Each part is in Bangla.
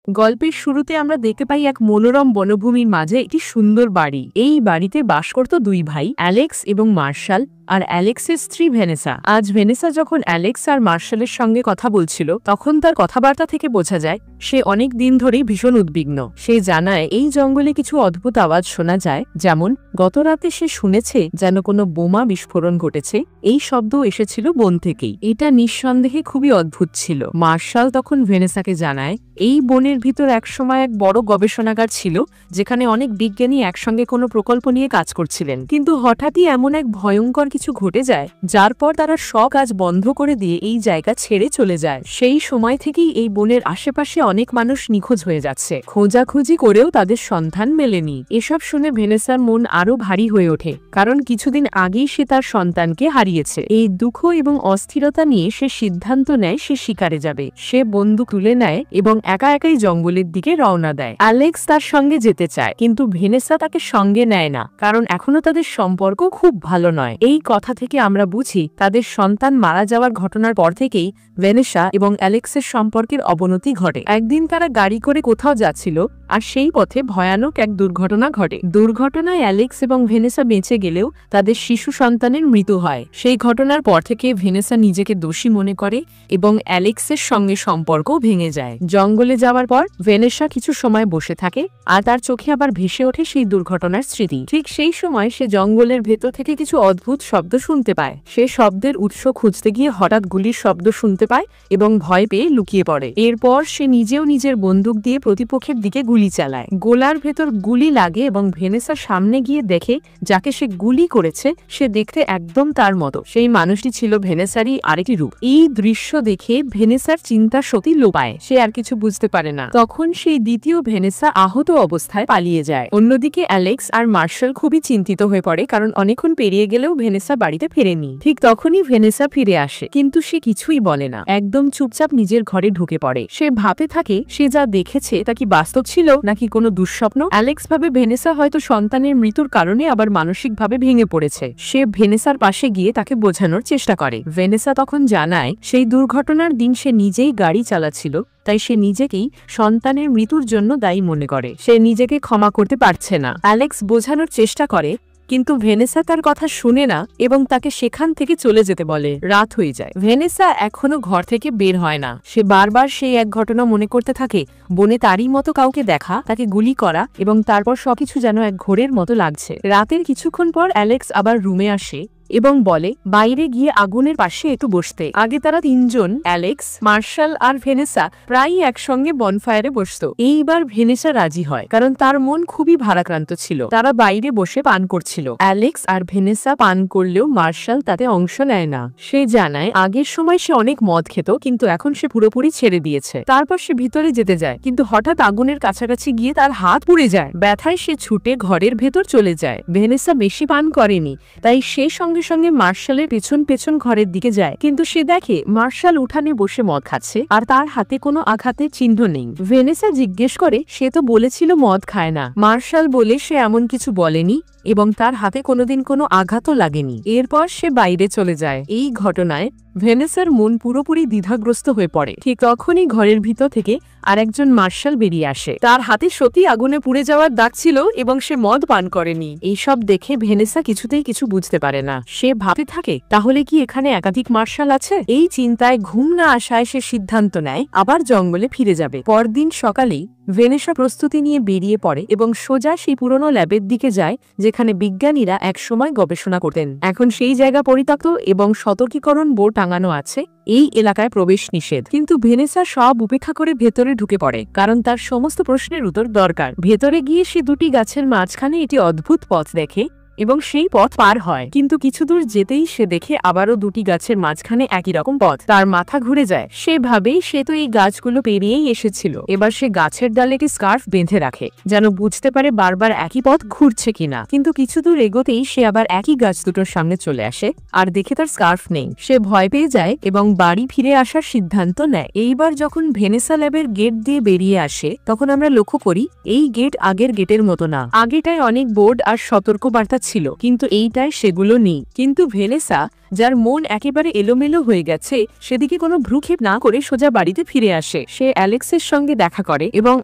গল্পের শুরুতে আমরা দেখতে পাই এক মনোরম বনভূমির মাঝে একটি সুন্দর বাড়ি। এই বাড়িতে বাস করত দুই ভাই, অ্যালেক্স এবং মার্শাল, আর অ্যালেক্সের স্ত্রী ভেনেসা। আজ ভেনেসা যখন অ্যালেক্স আর মার্শালের সঙ্গে কথা বলছিল, তখন তার কথাবার্তা থেকে বোঝা যায় সে অনেক দিন ধরেই ভীষণ উদ্বিগ্ন। সে জানায় এই জঙ্গলে কিছু অদ্ভুত আওয়াজ শোনা যায়, যেমন গত রাতে সে শুনেছে যেন কোনো বোমা বিস্ফোরণ ঘটেছে। এই শব্দ এসেছিল বন থেকেই। এটা নিঃসন্দেহে খুবই অদ্ভুত ছিল। মার্শাল তখন ভেনেসাকে জানায় এই বনের ভিতর একসময় এক বড় গবেষণাগার ছিল, যেখানে অনেক বিজ্ঞানী একসঙ্গে কোনো প্রকল্প নিয়ে কাজ করছিলেন। কিন্তু হঠাৎই এমন এক ভয়ঙ্কর কিছু ঘটে যায়, যার পর তারা সব কাজ বন্ধ করে দিয়ে এই জায়গা ছেড়ে চলে যায়। সেই সময় থেকেই এই বনের আশেপাশে অনেক মানুষ নিখোঁজ হয়ে যাচ্ছে। খোঁজাখুঁজি করেও তাদের সন্ধান মেলেনি। এসব শুনে ভেনেসার মন আরো ভারী হয়ে ওঠে, কারণ কিছুদিন আগেই সে তার সন্তানকে হারিয়েছে। এই দুঃখ এবং অস্থিরতা নিয়ে সে সিদ্ধান্ত নেয় সে শিকারে যাবে। সে বন্দুক তুলে নেয় এবং একা একাই জঙ্গলের দিকে রওনা দেয়। অ্যালেক্স তার সঙ্গে যেতে চায়, কিন্তু ভেনেসা তাকে সঙ্গে নেয় না, কারণ এখনো তাদের সম্পর্ক খুব ভালো নয়। এই কথা থেকে আমরা বুঝি তাদের সন্তান মারা যাওয়ার ঘটনার পর থেকেই ভেনেসা এবং অ্যালেক্সের সম্পর্কের অবনতি ঘটে। একদিন তারা গাড়ি করে কোথাও যাচ্ছিল, আর সেই পথে ভয়ানক এক দুর্ঘটনা ঘটে। দুর্ঘটনায় অ্যালেক্স এবং ভেনেসা বেঁচে গেলেও তাদের শিশু সন্তানের মৃত্যু হয়। সেই ঘটনার পর থেকে ভেনেসা নিজেকে দোষী মনে করে এবং অ্যালেক্সের সঙ্গে সম্পর্ক ভেঙে যায়। জঙ্গলে যাওয়ার পর ভেনেসা কিছু সময় বসে থাকে, আর তার চোখে আবার ভেসে ওঠে সেই দুর্ঘটনার স্মৃতি। ঠিক সেই সময় সে জঙ্গলের ভেতর থেকে কিছু অদ্ভুত শব্দ শুনতে পায়। সে শব্দের উৎস খুঁজতে গিয়ে হঠাৎ গুলির শব্দ শুনতে পায় এবং ভয় পেয়ে লুকিয়ে পড়ে। এরপর সে নিজেও নিজের বন্দুক দিয়ে প্রতিপক্ষের দিকে গুলি চালায়। গোলার ভেতর গুলি লাগে এবং ভেনেসা সামনে গিয়ে দেখে যাকে সে গুলি করেছে সে দেখতে একদম তার মতো। সেই মানুষটি ছিল ভেনেসারই আরেকটি রূপ। এই দৃশ্য দেখে ভেনেসার চিন্তা শক্তি লোপায়। সে আর কিছু বুঝতে পারে না। তখন সেই দ্বিতীয় ভেনেসা আহত অবস্থায় পালিয়ে যায়। অন্যদিকে অ্যালেক্স আর মার্শাল খুবই চিন্তিত হয়ে পড়ে, কারণ অনেকক্ষণ পেরিয়ে গেলেও ভেনেসা বাড়িতে ফেরেনি। ঠিক তখনই ভেনেসা ফিরে আসে, কিন্তু সে কিছুই বলে না, একদম চুপচাপ নিজের ঘরে ঢুকে পড়ে। সে ভাবতে থাকে সে যা দেখেছে তা কি বাস্তব ছিল নাকি কোনো দুঃস্বপ্ন। অ্যালেক্স ভাবে ভেনেসা হয়তো সন্তানের মৃত্যুর কারণে আবার মানসিকভাবে ভেঙে পড়েছে। সে ভেনেসার পাশে গিয়ে তাকে বোঝানোর চেষ্টা করে। ভেনেসা তখন জানায় সেই দুর্ঘটনার দিন সে নিজেই গাড়ি চালাচ্ছিল, তাই সে নিজেকেই সন্তানের মৃত্যুর জন্য দায়ী মনে করে। সে নিজেকে ক্ষমা করতে পারছে না। অ্যালেক্স বোঝানোর চেষ্টা করে, কিন্তু ভেনেসা তার কথা শুনে না এবং তাকে সেখান থেকে চলে যেতে বলে। রাত হয়ে যায়। ভেনেসা এখনো ঘর থেকে বের হয় না। সে বারবার সেই এক ঘটনা মনে করতে থাকে, বনে তারই মতো কাউকে দেখা, তাকে গুলি করা, এবং তারপর সবকিছু যেন এক ঘোরের মতো লাগছে। রাতের কিছুক্ষণ পর অ্যালেক্স আবার রুমে আসে এবং বলে বাইরে গিয়ে আগুনের পাশে একটু বসতে। আগে তারা তিনজন, অ্যালেক্স, মার্শাল আর ভেনেসা, প্রায়ই একসঙ্গে বনফায়ারে বসতো। এইবার ভেনেসা রাজি হয়, কারণ তার মন খুবই ভারাক্রান্ত ছিল। তারা বাইরে বসে পান করছিল। অ্যালেক্স আর ভেনেসা পান করলেও মার্শাল তাতে অংশ নেয় না। সে জানায় আগের সময় সে অনেক মদ খেত, কিন্তু এখন সে পুরোপুরি ছেড়ে দিয়েছে। তারপর সে ভিতরে যেতে যায়, কিন্তু হঠাৎ আগুনের কাছাকাছি গিয়ে তার হাত পুড়ে যায়। ব্যথায় সে ছুটে ঘরের ভেতর চলে যায়। ভেনেসা বেশি পান করেনি, তাই সে সঙ্গে সঙ্গে মার্শালের পেছন পেছন ঘরের দিকে যায়, কিন্তু সে দেখে মার্শাল উঠানে বসে মদ খাচ্ছে আর তার হাতে কোনো আঘাতের চিহ্ন নেই। ভেনেসা জিজ্ঞেস করে সে তো বলেছিল মদ খায় না। মার্শাল বলে সে এমন কিছু বলেনি এবং তার হাতে কোনোদিন কোনো আঘাতও লাগেনি। এরপর সে বাইরে চলে যায়। এই ঘটনায় ভেনেসার মন পুরোপুরি দ্বিধাগ্রস্ত হয়ে পড়ে। ঠিক তখনই ঘরের ভিতর থেকে আরেকজন মার্শাল বেরিয়ে আসে। তার হাতে সত্যি আগুনে পুড়ে যাওয়ার দাগ ছিল এবং সে মদ পান করেনি। এইসব দেখে ভেনেসা কিছুতেই কিছু বুঝতে পারে না। সে ভাবতে থাকে তাহলে কি এখানে একাধিক মার্শাল আছে। এই চিন্তায় ঘুম না আসায় সে সিদ্ধান্ত নেয় আবার জঙ্গলে ফিরে যাবে। পরদিন সকালেই ভেনেসা প্রস্তুতি নিয়ে বেরিয়ে পড়ে এবং সোজা সেই পুরনো ল্যাবের দিকে যায়, যেখানে বিজ্ঞানীরা একসময় গবেষণা করতেন। এখন সেই জায়গা পরিত্যক্ত এবং সতর্কীকরণ বোর্ড টাঙানো আছে, এই এলাকায় প্রবেশ নিষেধ। কিন্তু ভেনেসা সব উপেক্ষা করে ভেতরে ঢুকে পড়ে, কারণ তার সমস্ত প্রশ্নের উত্তর দরকার। ভেতরে গিয়ে সে দুটি গাছের মাঝখানে একটি অদ্ভুত পথ দেখে এবং সেই পথ পার হয়, কিন্তু কিছু দূর যেতেই সে দেখে আবারও দুটি গাছের মাঝখানে একই রকম পথ। তার মাথা ঘুরে যায়। সে ভাবেই সে তো এই গাছগুলো পেরিয়েই এসেছিল। এবার সে গাছের ডালে একটি স্কার্ফ বেঁধে রাখে, যেন বুঝতে পারে বারবার একই পথ ঘুরছে কিনা। কিন্তু কিছু দূর এগোতেই সে আবার একই গাছ দুটোর সামনে চলে আসে আর দেখে তার স্কার্ফ নেই। সে ভয় পেয়ে যায় এবং বাড়ি ফিরে আসার সিদ্ধান্ত নেয়। এইবার যখন ভেনেসা ল্যাবের গেট দিয়ে বেরিয়ে আসে, তখন আমরা লক্ষ্য করি এই গেট আগের গেটের মতো না। আগেটায় অনেক বোর্ড আর সতর্কবার্তা ছিল, কিন্তু এইটাই সেগুলো নেই। কিন্তু ভেনেসা, যার মন একেবারে এলোমেলো হয়ে গেছে, সেদিকে কোনো ভ্রুক্ষেপ না করে সোজা বাড়িতে ফিরে আসে। সে অ্যালেক্সের সঙ্গে দেখা করে এবং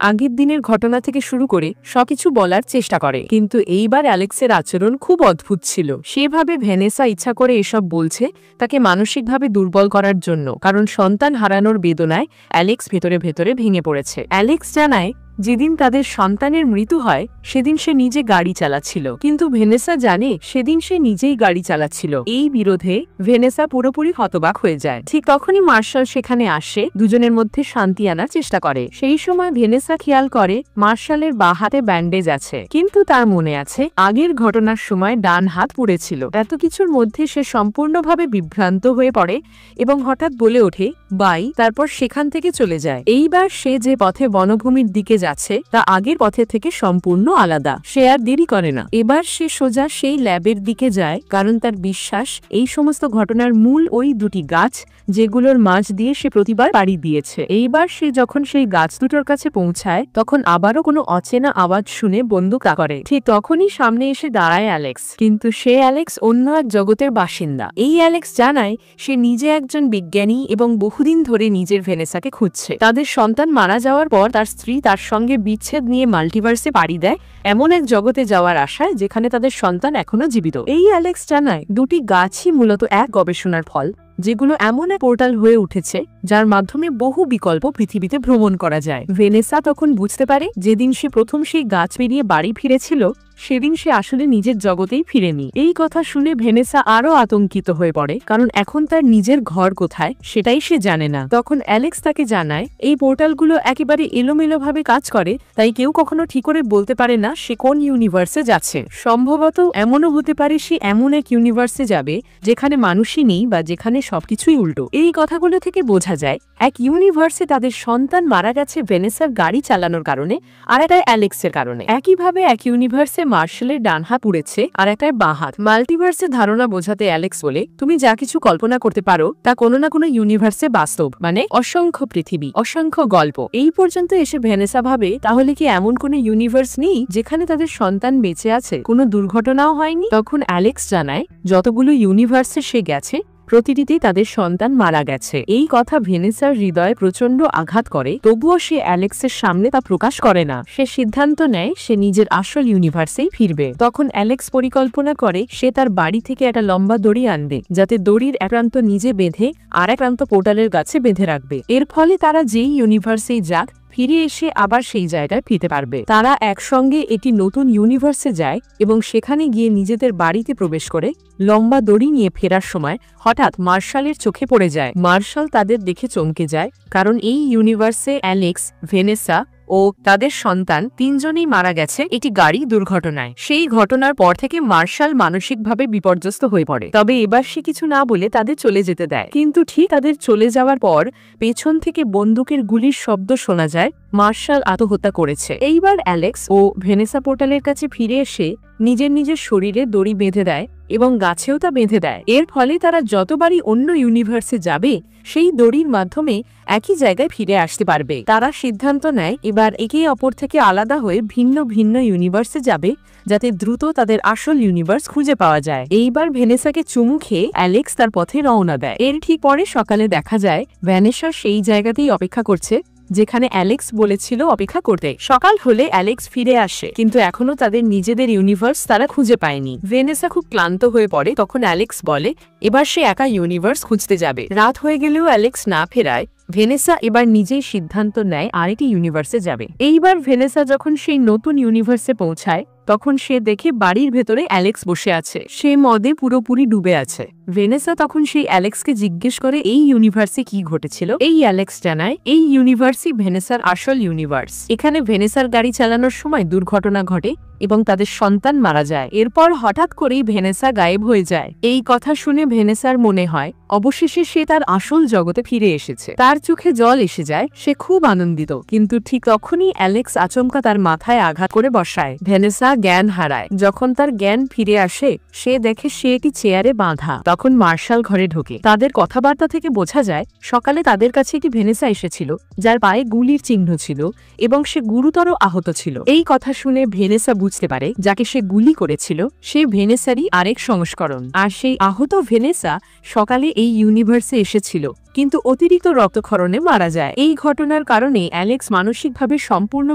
আগের দিনের ঘটনা থেকে শুরু করে সবকিছু বলার চেষ্টা করে। কিন্তু এইবার অ্যালেক্সের আচরণ খুব অদ্ভুত ছিল। সেভাবে ভেনেসা ইচ্ছা করে এসব বলছে তাকে মানসিকভাবে দুর্বল করার জন্য, কারণ সন্তান হারানোর বেদনায় অ্যালেক্স ভেতরে ভেতরে ভেঙে পড়েছে। অ্যালেক্স জানায় যেদিন তাদের সন্তানের মৃত্যু হয় সেদিন সে নিজে গাড়ি চালাচ্ছিল, কিন্তু ভেনেসা জানে সেদিন সে নিজেই গাড়ি চালাচ্ছিল। এই বিরোধে ভেনেসা পুরোপুরি হতবাক হয়ে যায়। ঠিক তখনই মার্শাল সেখানে আসে, দুজনের মধ্যে শান্তি আনার চেষ্টা করে। সেই সময় ভেনেসা খেয়াল করে মার্শালের বাঁ হাতে ব্যান্ডেজ আছে, কিন্তু তার মনে আছে আগের ঘটনার সময় ডান হাত পুড়েছিল। এত কিছুর মধ্যে সে সম্পূর্ণভাবে বিভ্রান্ত হয়ে পড়ে এবং হঠাৎ বলে ওঠে বাই, তারপর সেখান থেকে চলে যায়। এইবার সে যে পথে বনভূমির দিকে যাচ্ছে তা আগের পথে থেকে সম্পূর্ণ আলাদা। সে আর দেরি করে না, এবার সে সোজা সেই ল্যাবের দিকে যায়, কারণ তার বিশ্বাস এই সমস্ত ঘটনার মূল ওই দুটি গাছ যেগুলোর মাঝ দিয়ে সে প্রতিবার পাড়ি দিয়েছে। এইবার সে যখন সেই গাছ দুটোর কাছে পৌঁছায় তখন আবারও কোনো অচেনা আওয়াজ শুনে বন্দুক তাক করে। ঠিক তখনই সামনে এসে দাঁড়ায় অ্যালেক্স, কিন্তু সে অ্যালেক্স অন্য এক জগতের বাসিন্দা। এই অ্যালেক্স জানায় সে নিজে একজন বিজ্ঞানী এবং বহুদিন ধরে নিজের ভেনেসাকে খুঁজছে। তাদের সন্তান মারা যাওয়ার পর তার স্ত্রী তার সঙ্গে বিচ্ছেদ নিয়ে মাল্টিভার্সে পাড়ি দেয়, এমন এক জগতে যাওয়ার আশায় যেখানে তাদের সন্তান এখনো জীবিত। এই অ্যালেক্স জানায় দুটি গাছই মূলত এক গবেষণার ফল, যেগুলো এমন এক পোর্টাল হয়ে উঠেছে যার মাধ্যমে বহু বিকল্প পৃথিবীতে ভ্রমণ করা যায়। ভেনেসা তখন বুঝতে পারে যেদিন সে প্রথম সেই গাছ পেরিয়ে বাড়ি ফিরেছিল সেদিন সে আসলে নিজের জগতেই ফিরেনি। এই কথা শুনে ভেনেসা আরো আতঙ্কিত হয়ে পড়ে, কারণ এখন তার নিজের ঘর কোথায় সেটাই সে জানে না। তখন অ্যালেক্স তাকে জানায় এই পোর্টালগুলো একেবারে এলোমেলো ভাবে কাজ করে, তাই কেউ কখনো ঠিক করে বলতে পারে না সে কোন ইউনিভার্সে যাচ্ছে। সম্ভবত এমনও হতে পারে সে এমন এক ইউনিভার্সে যাবে যেখানে মানুষই নেই বা যেখানে সবকিছুই উল্টো। এই কথাগুলো থেকে বোঝা যায় এক ইউনিভার্সে তাদের সন্তান মারা গেছে ভেনেসার গাড়ি চালানোর কারণে, আর একটা অ্যালেক্সের কারণে। একইভাবে এক ইউনিভার্সে মার্শালের ডান হাত পুড়েছে আর একটার বাঁ হাত। মাল্টিভার্সে ধারণা বোঝাতে অ্যালেক্স বলে তুমি যা কিছু কল্পনা করতে পারো তা কোনো না কোনো ইউনিভার্সে বাস্তব, মানে অসংখ্য পৃথিবী, অসংখ্য গল্প। এই পর্যন্ত এসে ভেনেসা ভাবে তাহলে কি এমন কোনো ইউনিভার্স নেই যেখানে তাদের সন্তান বেঁচে আছে, কোনো দুর্ঘটনাও হয়নি? তখন অ্যালেক্স জানায় যতগুলো ইউনিভার্সে সে গেছে প্রতিটিতেই তাদের সন্তান মারা গেছে। এই কথা ভেনেসার হৃদয়ে প্রচন্ড আঘাত করে, তবুও সে অ্যালেক্সের সামনে তা প্রকাশ করে না। সে সিদ্ধান্ত নেয় সে নিজের আসল ইউনিভার্সেই ফিরবে। তখন অ্যালেক্স পরিকল্পনা করে সে তার বাড়ি থেকে একটা লম্বা দড়ি আনবে, যাতে দড়ির এক প্রান্ত নিজে বেঁধে আর এক প্রান্ত পোর্টালের গাছে বেঁধে রাখবে। এর ফলে তারা যেই ইউনিভার্সেই যাক ফিরে এসে আবার সেই জায়গায় ফিরতে পারবে। তারা একসঙ্গে একটি নতুন ইউনিভার্সে যায় এবং সেখানে গিয়ে নিজেদের বাড়িতে প্রবেশ করে লম্বা দড়ি নিয়ে ফেরার সময় হঠাৎ মার্শালের চোখে পড়ে যায়। মার্শাল তাদের দেখে চমকে যায়, কারণ এই ইউনিভার্সে অ্যালেক্স, ভেনেসা ও তাদের সন্তান তিনজনেই মারা গেছে একটি গাড়ি দুর্ঘটনায়। সেই ঘটনার পর থেকে মার্শাল মানসিকভাবে বিপর্যস্ত হয়ে পড়ে। তবে এবার সে কিছু না বলে তাদের চলে যেতে দেয়, কিন্তু ঠিক তাদের চলে যাওয়ার পর পেছন থেকে বন্দুকের গুলির শব্দ শোনা যায়। মার্শাল আত্মহত্যা করেছে। এইবার অ্যালেক্স ও ভেনেসা পোর্টালের কাছে ফিরে এসে নিজের নিজের শরীরে দড়ি বেঁধে দেয় এবং গাছেও তা বেঁধে দেয়। এর ফলে তারা যতবারই অন্য ইউনিভার্সে যাবে সেই দড়ির মাধ্যমে একই জায়গায় ফিরে আসতে পারবে। তারা সিদ্ধান্ত নেয় এবার একে অপর থেকে আলাদা হয়ে ভিন্ন ভিন্ন ইউনিভার্সে যাবে, যাতে দ্রুত তাদের আসল ইউনিভার্স খুঁজে পাওয়া যায়। এইবার ভেনেসাকে চুমু খেয়ে অ্যালেক্স তার পথে রওনা দেয়। এর ঠিক পরে সকালে দেখা যায় ভ্যানেসা সেই জায়গাতেই অপেক্ষা করছে যেখানে অ্যালেক্স বলেছিল অপেক্ষা করতে। সকাল হলে অ্যালেক্স ফিরে আসে, কিন্তু এখনো তাদের নিজেদের ইউনিভার্স তারা খুঁজে পায়নি। ভেনেসা খুব ক্লান্ত হয়ে পড়ে। তখন অ্যালেক্স বলে এবার সে একা ইউনিভার্স খুঁজতে যাবে। রাত হয়ে গেলেও অ্যালেক্স না ফেরায় ভেনেসা এবার নিজেই সিদ্ধান্ত নেয় আরেকটি ইউনিভার্সে যাবে। এইবার ভেনেসা যখন সেই নতুন ইউনিভার্সে পৌঁছায় তখন সে দেখে বাড়ির ভেতরে অ্যালেক্স বসে আছে। সে মদে পুরোপুরি ডুবে আছে। ভেনেসা তখন সেই অ্যালেক্সকে জিজ্ঞেস করে এই ইউনিভার্সে কি ঘটেছিল। এই অ্যালেক্স জানায় এই ইউনিভার্সই ভেনেসার আসল ইউনিভার্স। এখানে ভেনেসার গাড়ি চালানোর সময় দুর্ঘটনা ঘটে এবং তাদের সন্তান মারা যায়। এরপর হঠাৎ করেই ভেনেসা গায়েব হয়ে যায়। এই কথা শুনে ভেনেসার মনে হয় অবশেষে সে তার আসল জগতে ফিরে এসেছে। তার চোখে জল এসে যায়, সে খুব আনন্দিত। কিন্তু ঠিক তখনই অ্যালেক্স আচমকা তার মাথায় আঘাত করে বসায়। ভ্যানেসা জ্ঞান হারায়। যখন তার জ্ঞান ফিরে আসে, সে দেখে সে একটি চেয়ারে বাঁধা। তখন মার্শাল ঘরে ঢোকে। তাদের কথাবার্তা থেকে বোঝা যায় সকালে তাদের কাছে একটি ভেনেসা এসেছিল যার পায়ে গুলির চিহ্ন ছিল এবং সে গুরুতর আহত ছিল। এই কথা শুনে ভেনেসা বুঝতে পারে যাকে সে গুলি করেছিল সে ভেনেসারই আরেক সংস্করণ। আর সেই আহত ভেনেসা সকালে এই ইউনিভার্সে এসেছিল কিন্তু অতিরিক্ত রক্তক্ষরণে মারা যায়। এই ঘটনার কারণে অ্যালেক্স মানসিকভাবে সম্পূর্ণ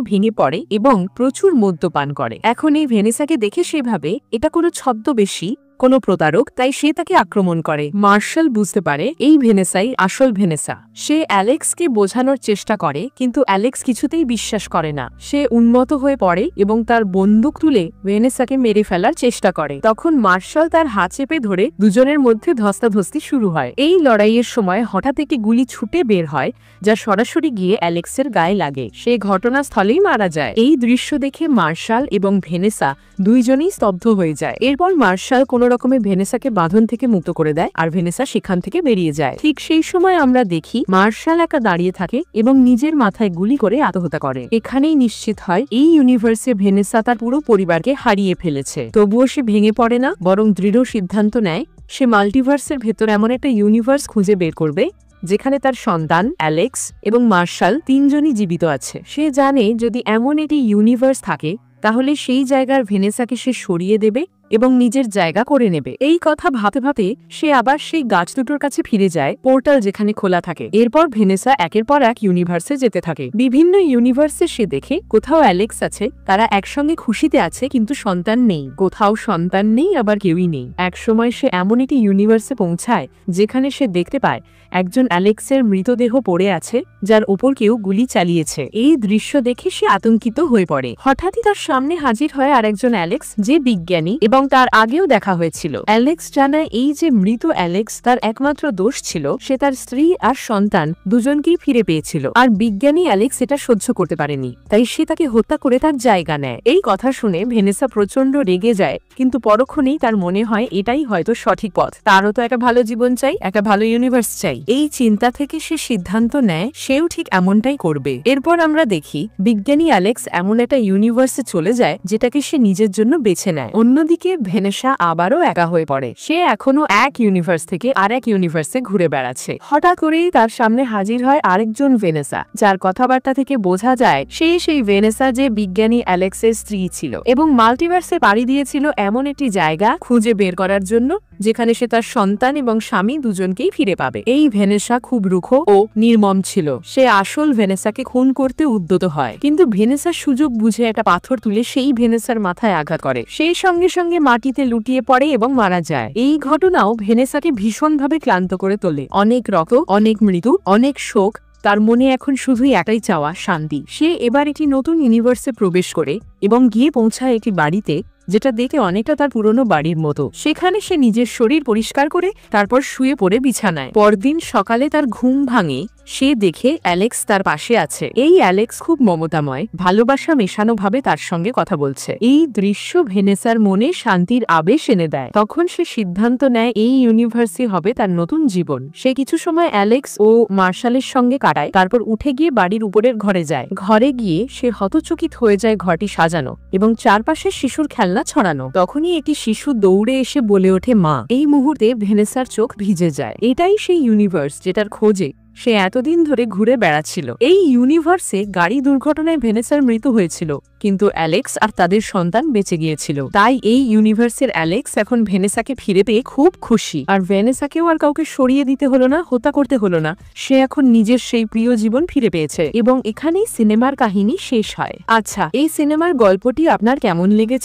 ভেঙে পড়ে এবং প্রচুর মদ্যপান করে। এখন এই ভেনেসাকে দেখে সে ভাবে এটা কোনো ছদ্মবেশী, কোনো প্রতারক, তাই সে তাকে আক্রমণ করে। মার্শাল বুঝতে পারে এই ভেনেসাই আসল ভেনেসা। সে অ্যালেক্সকে বোঝানোর চেষ্টা করে কিন্তু অ্যালেক্স কিছুতেই বিশ্বাস করে না। সে উন্মত্ত হয়ে পড়ে এবং তার বন্দুক তুলে ভেনেসাকে মেরে ফেলার চেষ্টা করে। তখন মার্শাল তার হাত চেপে ধরে দুজনের মধ্যে ধস্তাধস্তি শুরু হয়। এই লড়াইয়ের সময় হঠাৎ একটি গুলি ছুটে বের হয় যা সরাসরি গিয়ে অ্যালেক্সের গায়ে লাগে। সে ঘটনাস্থলেই মারা যায়। এই দৃশ্য দেখে মার্শাল এবং ভেনেসা দুইজনেই স্তব্ধ হয়ে যায়। এরপর মার্শাল কোনো রকমে ভেনেসাকে বাঁধন থেকে মুক্ত করে দেয় আর ভেনেসা সেখান থেকে বেরিয়ে যায়। ঠিক সেই সময় আমরা দেখি মার্শাল একা দাঁড়িয়ে থাকে এবং নিজের মাথায় গুলি করে আত্মহত্যা করে। এখানেই নিশ্চিত হয় এই ইউনিভার্সে ভেনেসা তার পুরো পরিবারকে হারিয়ে ফেলেছে। তবুও সে ভেঙে পড়ে না, বরং দৃঢ় সিদ্ধান্ত নেয় সে মাল্টিভার্সের ভেতর এমন একটা ইউনিভার্স খুঁজে বের করবে যেখানে তার সন্তান অ্যালেক্স এবং মার্শাল তিনজনই জীবিত আছে। সে জানে যদি এমন একটি ইউনিভার্স থাকে তাহলে সেই জায়গার ভেনেসাকে সে সরিয়ে দেবে এবং নিজের জায়গা করে নেবে। এই কথা ভাবতে ভাবতে সে আবার সেই গাছ দুটোর কাছে ফিরে যায়, পোর্টাল যেখানে খোলা থাকে। এরপর ভেনেসা একের পর এক ইউনিভার্সে যেতে থাকে। বিভিন্ন ইউনিভার্সে সে দেখে কোথাও অ্যালেক্স আছে, তারা একসঙ্গে খুশিতে আছে কিন্তু সন্তান নেই। কোথাও সন্তান নেই, আবার কেউই নেই। একসময় সে এমন একটি ইউনিভার্সে পৌঁছায় যেখানে সে দেখতে পায় একজন অ্যালেক্সের মৃতদেহ পড়ে আছে যার উপর কেউ গুলি চালিয়েছে। এই দৃশ্য দেখে সে আতঙ্কিত হয়ে পড়ে। হঠাৎই তার সামনে হাজির হয় আরেকজন অ্যালেক্স যে বিজ্ঞানী এবং তার আগেও দেখা হয়েছিল। অ্যালেক্স জানায় এই যে মৃত অ্যালেক্স তার একমাত্র দোষ ছিল সে তার স্ত্রী আর সন্তান দুজনকেই ফিরে পেয়েছিল, আর বিজ্ঞানী অ্যালেক্স এটা সহ্য করতে পারেনি, তাই সে তাকে হত্যা করে তার জায়গা নেয়। এই কথা শুনে ভেনেসা প্রচন্ড রেগে যায় কিন্তু পরক্ষণেই তার মনে হয় এটাই হয়তো সঠিক পথ। তারও তো একটা ভালো জীবন চাই, একটা ভালো ইউনিভার্স চাই। এই চিন্তা থেকে সে সিদ্ধান্ত নেয় সেও ঠিক এমনটাই করবে। এরপর আমরা দেখি বিজ্ঞানী অ্যালেক্স এমন একটা ইউনিভার্সে চলে যায় যেটাকে সে নিজের জন্য বেছে নেয়। অন্যদিকে ভেনেসা আবারও একা হয়ে পড়ে। সে এখনো এক ইউনিভার্স থেকে আরেক ইউনিভার্সে ঘুরে বেড়াচ্ছে। হঠাৎ করেই তার সামনে হাজির হয় আরেকজন ভেনেসা যার কথাবার্তা থেকে বোঝা যায় সেই ভেনেসা যে বিজ্ঞানী অ্যালেক্সের স্ত্রী ছিল এবং মাল্টিভার্সে পাড়ি দিয়েছিল এমন একটি জায়গা খুঁজে বের করার জন্য যেখানে সে তার সন্তান এবং স্বামী দুজনকেই ফিরে পাবে। এই ভেনেসা খুব রুখো ও নির্মম ছিল। সে আসল ভেনেসাকে খুন করতে উদ্যত হয় কিন্তু ভেনেসা সুযোগ বুঝে একটা পাথর তুলে সেই ভেনেসার মাথায় আঘাত করে। সেই সঙ্গে সঙ্গে মাটিতে লুটিয়ে পড়ে এবং মারা যায়। এই ঘটনাও ভেনেসাকে ভীষণভাবে ক্লান্ত করে তোলে। অনেক রক্ত, অনেক মৃত্যু, অনেক শোক। তার মনে এখন শুধুই একটাই চাওয়া, শান্তি। সে এবার একটি নতুন ইউনিভার্সে প্রবেশ করে এবং গিয়ে পৌঁছায় একটি বাড়িতে যেটা দেখে অনেকটা তার পুরনো বাড়ির মতো। সেখানে সে নিজের শরীর পরিষ্কার করে তারপর শুয়ে পড়ে বিছানায়। পরদিন সকালে তার ঘুম ভাঙে, সে দেখে অ্যালেক্স তার পাশে আছে। এই অ্যালেক্স খুব মমতাময়, ভালোবাসা মেশানো ভাবে তার সঙ্গে কথা বলছে। এই দৃশ্য ভেনেসার মনে শান্তির আবেশ এনে দেয়। তখন সে সিদ্ধান্ত নেয় এই ইউনিভার্সই হবে তার নতুন জীবন। সে কিছু সময় অ্যালেক্স ও মার্শালের সঙ্গে কাটায়, তারপর উঠে গিয়ে বাড়ির উপরের ঘরে যায়। ঘরে গিয়ে সে হতচকিত হয়ে যায় ঘরটি সাজানো এবং চারপাশে শিশুর খেলনা ছড়ানো। তখনই একটি শিশু দৌড়ে এসে বলে ওঠে মা। এই মুহূর্তে ভেনেসার চোখ ভিজে যায়। এটাই সেই ইউনিভার্স যেটার খোঁজে সে এতদিন ধরে ঘুরে বেড়াচ্ছিল। এই ইউনিভার্সে গাড়ি দুর্ঘটনায় ভেনেসার মৃত্যু হয়েছিল কিন্তু অ্যালেক্স আর তাদের সন্তান বেঁচে গিয়েছিল। তাই এই ইউনিভার্সের অ্যালেক্স এখন ভেনেসাকে ফিরে পেয়ে খুব খুশি। আর ভেনেসাকেও আর কাউকে সরিয়ে দিতে হলো না, হত্যা করতে হলো না। সে এখন নিজের সেই প্রিয় জীবন ফিরে পেয়েছে এবং এখানেই সিনেমার কাহিনী শেষ হয়। আচ্ছা, এই সিনেমার গল্পটি আপনার কেমন লেগেছে?